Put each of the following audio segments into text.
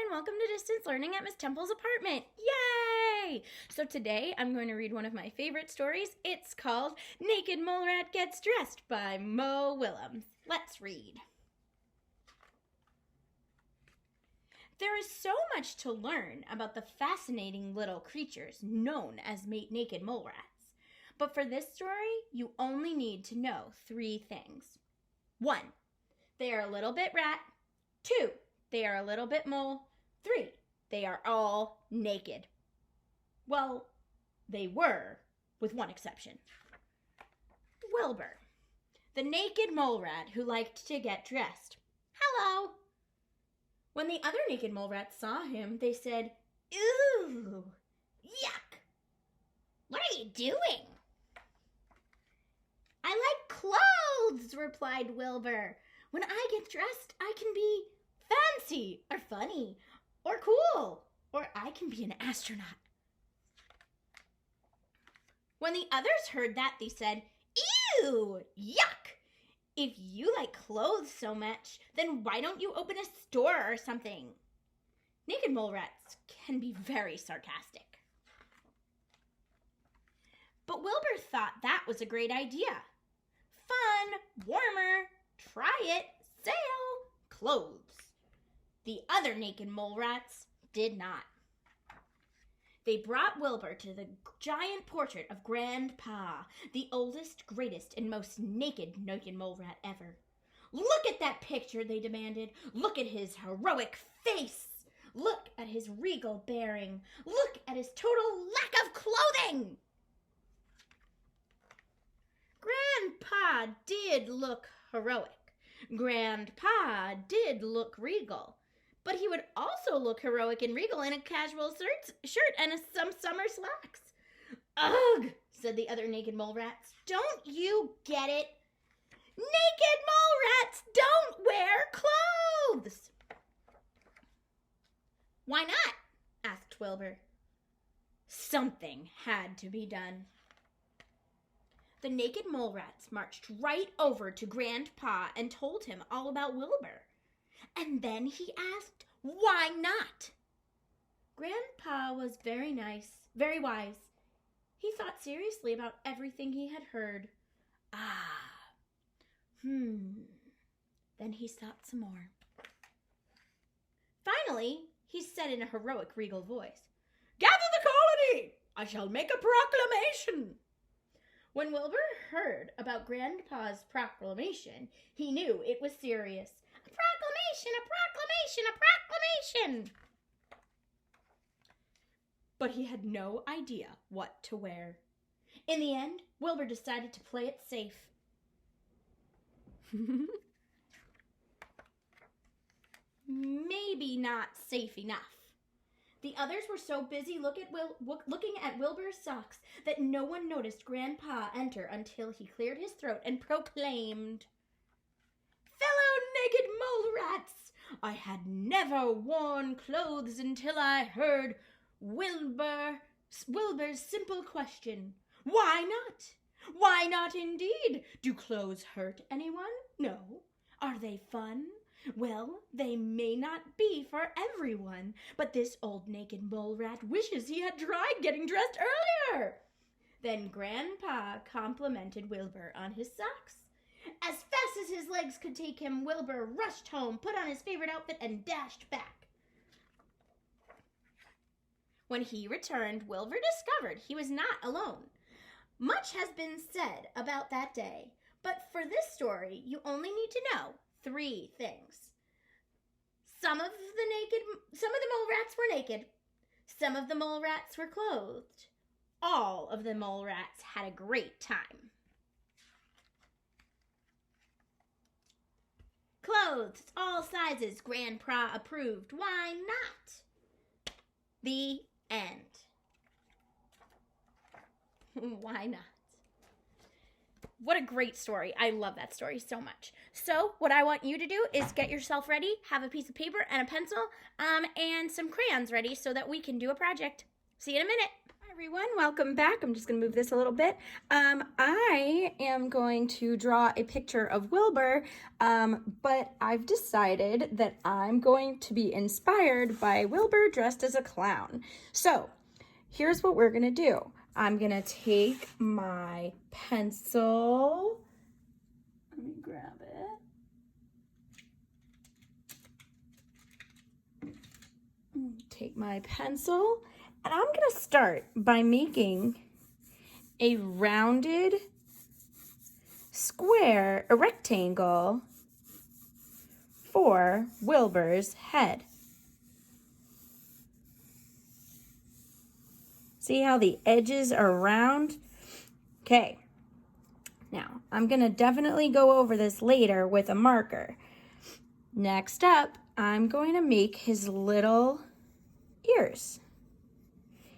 and welcome to Distance Learning at Miss Temple's apartment. Yay! So today I'm going to read one of my favorite stories. It's called Naked Mole Rat Gets Dressed by Mo Willems. Let's read. There is so much to learn about the fascinating little creatures known as naked mole rats. But for this story, you only need to know 3 things. 1. They are a little bit rat. 2. They are a little bit mole. 3. They are all naked. Well, they were, with one exception. Wilbur, the naked mole rat who liked to get dressed. Hello. When the other naked mole rats saw him, they said, "Ooh, yuck. What are you doing?" "I like clothes," replied Wilbur. "When I get dressed, I can be fancy or funny or cool, or I can be an astronaut." When the others heard that, they said, "Ew, yuck. If you like clothes so much, then why don't you open a store or something?" Naked mole rats can be very sarcastic. But Wilbur thought that was a great idea. Fun, warmer, try it, sale, clothes. The other naked mole rats did not. They brought Wilbur to the giant portrait of Grandpa, the oldest, greatest, and most naked mole rat ever. "Look at that picture," they demanded. "Look at his heroic face. Look at his regal bearing. Look at his total lack of clothing." Grandpa did look heroic. Grandpa did look regal. But he would also look heroic and regal in a casual shirt and some summer slacks. "Ugh," said the other naked mole rats. "Don't you get it? Naked mole rats don't wear clothes." "Why not?" asked Wilbur. Something had to be done. The naked mole rats marched right over to Grandpa and told him all about Wilbur. And then he asked, "Why not?" Grandpa was very nice, very wise. He thought seriously about everything he had heard. Then he thought some more. Finally, he said in a heroic, regal voice, "Gather the colony! I shall make a proclamation." When Wilbur heard about Grandpa's proclamation, he knew it was serious. A proclamation, a proclamation, a proclamation! But he had no idea what to wear. In the end, Wilbur decided to play it safe. Maybe not safe enough. The others were so busy looking at Wilbur's socks that no one noticed Grandpa enter until he cleared his throat and proclaimed, "Fellow naked mole rats, I had never worn clothes until I heard Wilbur's simple question. Why not? Why not indeed? Do clothes hurt anyone? No. Are they fun? Well, they may not be for everyone, but this old naked mole rat wishes he had tried getting dressed earlier." Then Grandpa complimented Wilbur on his socks. As fast as his legs could take him, Wilbur rushed home, put on his favorite outfit, and dashed back. When he returned, Wilbur discovered he was not alone. Much has been said about that day, but for this story, you only need to know 3 things. Some of the mole rats were naked. Some of the mole rats were clothed. All of the mole rats had a great time. Clothes, all sizes, Grandpa approved. Why not? The end. Why not? What a great story. I love that story so much. So what I want you to do is get yourself ready, have a piece of paper and a pencil, and some crayons ready so that we can do a project. See you in a minute. Hi everyone, welcome back. I'm just gonna move this a little bit. I am going to draw a picture of Wilbur, but I've decided that I'm going to be inspired by Wilbur dressed as a clown. So here's what we're gonna do. I'm gonna take my pencil. Let me grab it. Take my pencil, and I'm gonna start by making a rounded square, a rectangle for Wilbur's head. See how the edges are round? Okay, now I'm gonna definitely go over this later with a marker. Next up, I'm going to make his little ears.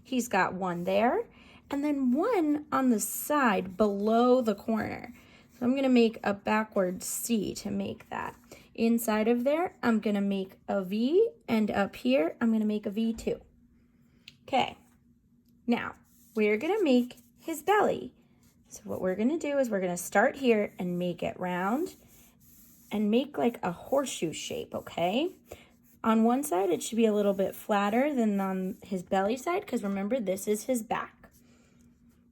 He's got one there and then one on the side below the corner. So I'm gonna make a backward C to make that. Inside of there, I'm gonna make a V, and up here, I'm gonna make a V too. Okay, now we're gonna make his belly. So what we're gonna do is we're gonna start here and make it round and make like a horseshoe shape, okay? On one side, it should be a little bit flatter than on his belly side, because remember, this is his back.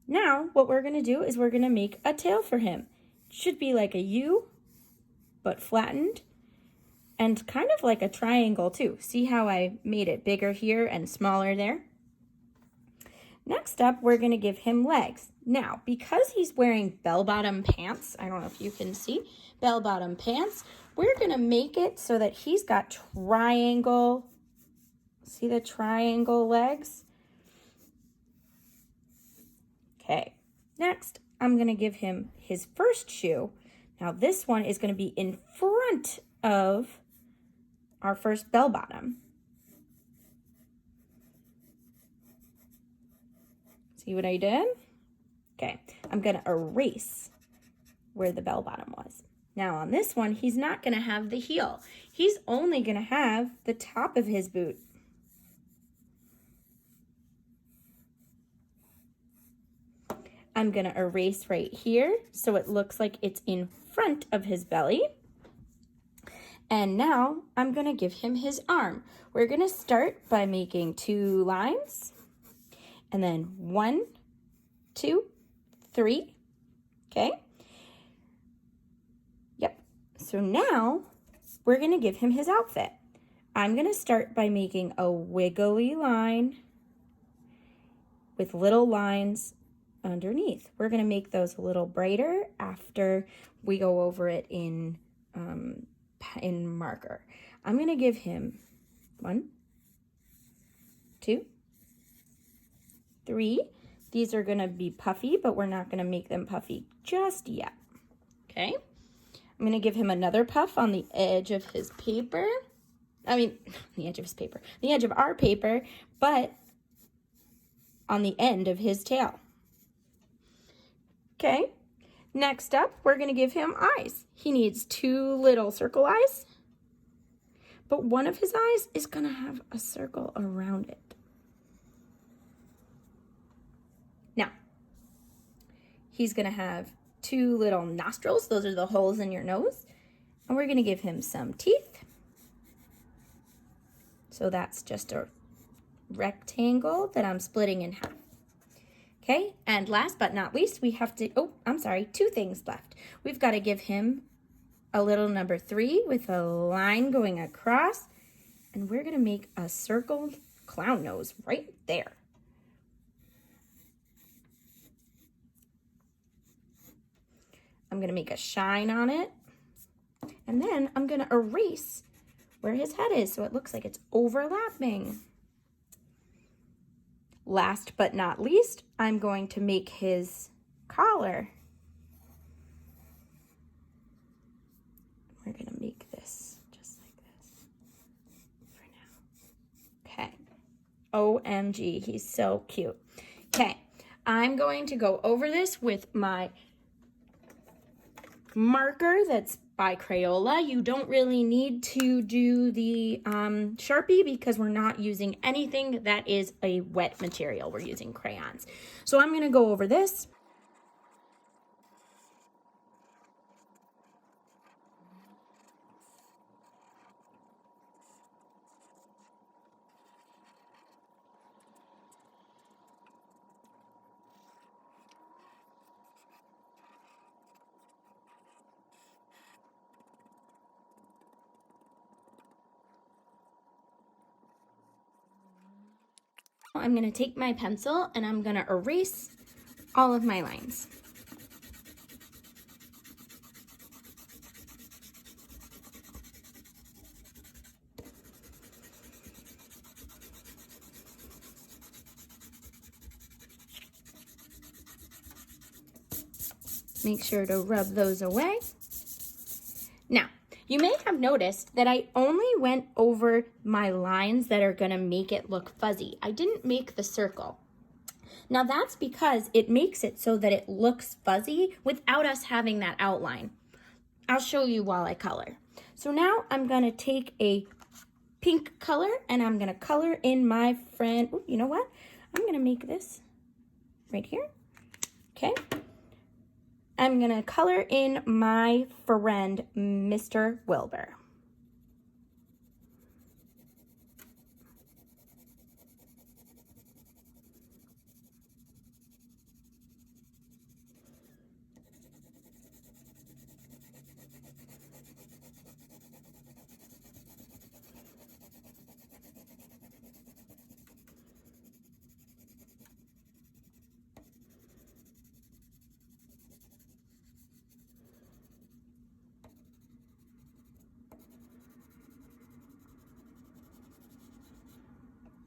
Now, what we're gonna do is we're gonna make a tail for him. It should be like a U, but flattened, and kind of like a triangle too. See how I made it bigger here and smaller there? Next up, we're gonna give him legs. Now, because he's wearing bell-bottom pants, I don't know if you can see, bell-bottom pants, we're gonna make it so that he's got triangle, see the triangle legs? Okay, next I'm gonna give him his first shoe. Now this one is gonna be in front of our first bell bottom. See what I did? Okay, I'm gonna erase where the bell bottom was. Now on this one, he's not gonna have the heel. He's only gonna have the top of his boot. I'm gonna erase right here so it looks like it's in front of his belly. And now I'm gonna give him his arm. We're gonna start by making 2 lines, and then 1, 2, 3, okay? Yep, so now we're gonna give him his outfit. I'm gonna start by making a wiggly line with little lines underneath. We're gonna make those a little brighter after we go over it in marker. I'm gonna give him 1, 2, 3. These are gonna be puffy, but we're not gonna make them puffy just yet, okay? I'm gonna give him another puff on the edge of his paper. The edge of his paper, the edge of our paper, but on the end of his tail. Okay, next up, we're gonna give him eyes. He needs 2 little circle eyes, but one of his eyes is gonna have a circle around it. Now, he's gonna have 2 little nostrils. Those are the holes in your nose. And we're gonna give him some teeth. So that's just a rectangle that I'm splitting in half. Okay, and last but not least, we have to, 2 things left. We've got to give him a little number 3 with a line going across, and we're gonna make a circle clown nose right there. I'm gonna make a shine on it, and then I'm gonna erase where his head is so it looks like it's overlapping. Last but not least, I'm going to make his collar. We're gonna make this just like this for now. Okay. OMG, he's so cute. Okay, I'm going to go over this with my marker that's by Crayola. You don't really need to do the Sharpie because we're not using anything that is a wet material. We're using crayons. So I'm going to go over this. I'm going to take my pencil and I'm going to erase all of my lines. Make sure to rub those away. Now, you may have noticed that I only went over my lines that are going to make it look fuzzy. I didn't make the circle. Now that's because it makes it so that it looks fuzzy without us having that outline. I'll show you while I color. So now I'm going to take a pink color and I'm going to color in my friend. Ooh, you know what? I'm going to make this right here. Okay. I'm going to color in my friend, Mr. Wilbur.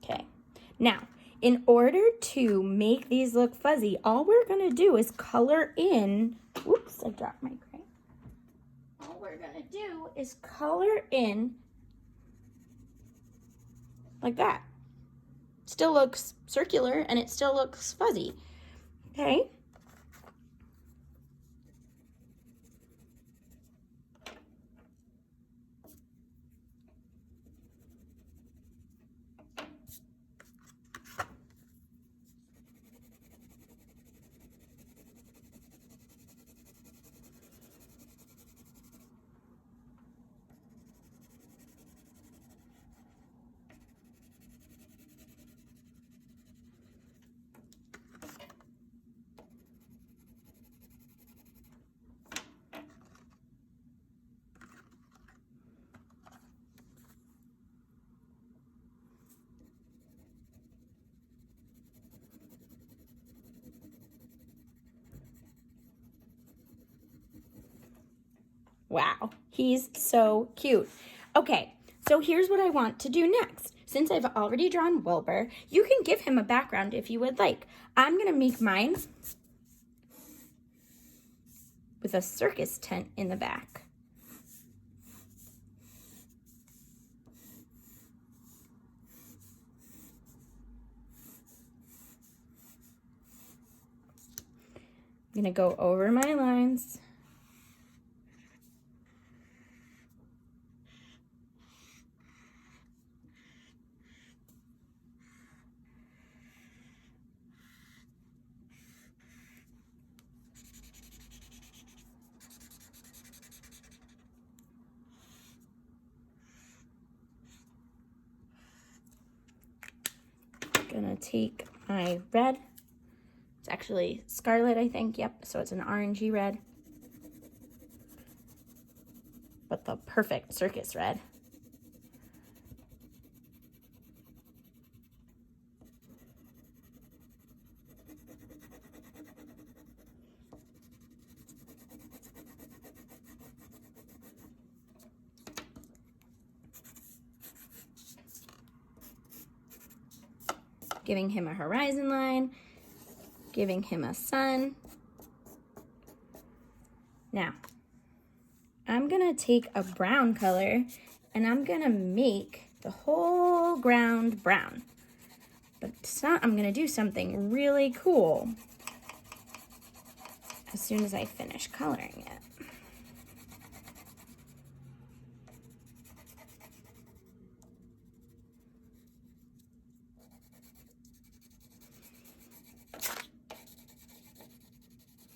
Okay, now in order to make these look fuzzy, all we're gonna do is color in, oops, I dropped my crayon. All we're gonna do is color in like that. Still looks circular and it still looks fuzzy, okay? Wow, he's so cute. Okay, so here's what I want to do next. Since I've already drawn Wilbur, you can give him a background if you would like. I'm gonna make mine with a circus tent in the back. I'm gonna go over my lines. Gonna take my red. It's actually scarlet, I think. Yep, so it's an orangey red. But the perfect circus red. Giving him a horizon line, giving him a sun. Now, I'm gonna take a brown color and I'm gonna make the whole ground brown. But it's not, I'm gonna do something really cool as soon as I finish coloring it.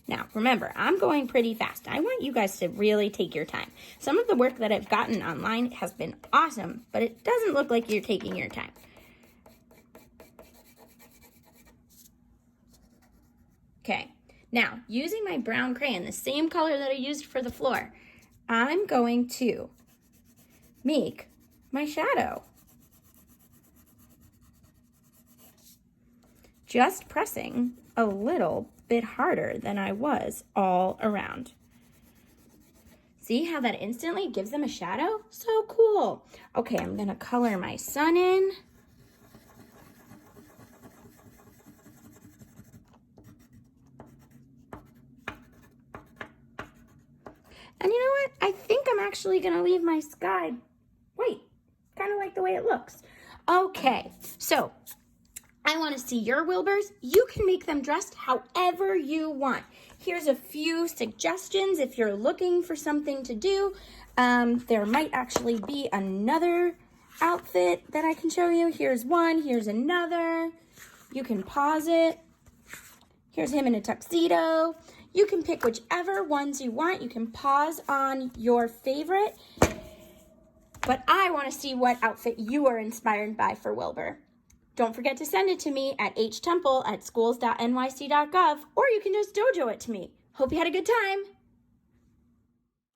Now, remember, I'm going pretty fast. I want you guys to really take your time. Some of the work that I've gotten online has been awesome, but it doesn't look like you're taking your time. Okay, now, using my brown crayon, the same color that I used for the floor, I'm going to make my shadow. Just pressing a little bit harder than I was all around. See how that instantly gives them a shadow? So cool. Okay, I'm gonna color my sun in. And you know what? I think I'm actually gonna leave my sky white. Kind of like the way it looks. Okay, so I want to see your Wilburs. You can make them dressed however you want. Here's a few suggestions if you're looking for something to do. There might actually be another outfit that I can show you. Here's one, here's another. You can pause it. Here's him in a tuxedo. You can pick whichever ones you want. You can pause on your favorite. But I want to see what outfit you are inspired by for Wilbur. Don't forget to send it to me at htemple@schools.nyc.gov, or you can just dojo it to me. Hope you had a good time.